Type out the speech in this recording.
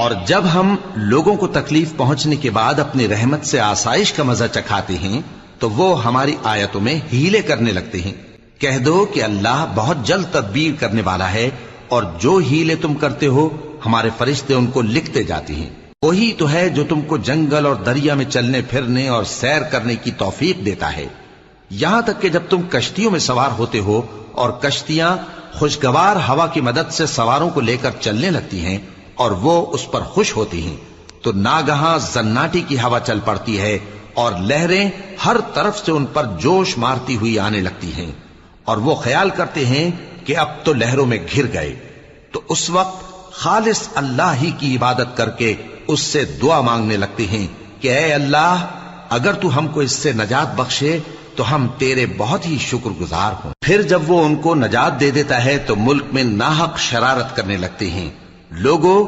और जब हम लोगों को तकलीफ पहुंचने के बाद अपनी रहमत से आसाइश का मजा चखाते हैं तो वो हमारी आयतों में हीले करने लगते हैं। कह दो कि अल्लाह बहुत जल्द तदबीर करने वाला है और जो हीले तुम करते हो हमारे फरिश्ते उनको लिखते जाते हैं। वही तो है जो तुमको जंगल और दरिया में चलने फिरने और सैर करने की तौफीक देता है, यहां तक कि जब तुम कश्तियों में सवार होते हो और कश्तियां खुशगवार हवा की मदद से सवारों को लेकर चलने लगती हैं और वो उस पर खुश होती हैं, तो नागहां जन्नाटी की हवा चल पड़ती है और लहरें हर तरफ से उन पर जोश मारती हुई आने लगती हैं और वो ख्याल करते हैं कि अब तो लहरों में घिर गए। तो उस वक्त खालिस अल्लाह ही की इबादत करके उससे दुआ मांगने लगते हैं कि ऐ अल्लाह, अगर तू हमको इससे नजात बख्शे तो हम तेरे बहुत ही शुक्रगुजार हों। फिर जब वो उनको नजात दे देता है तो मुल्क में नाहक शरारत करने लगते हैं। लोगों,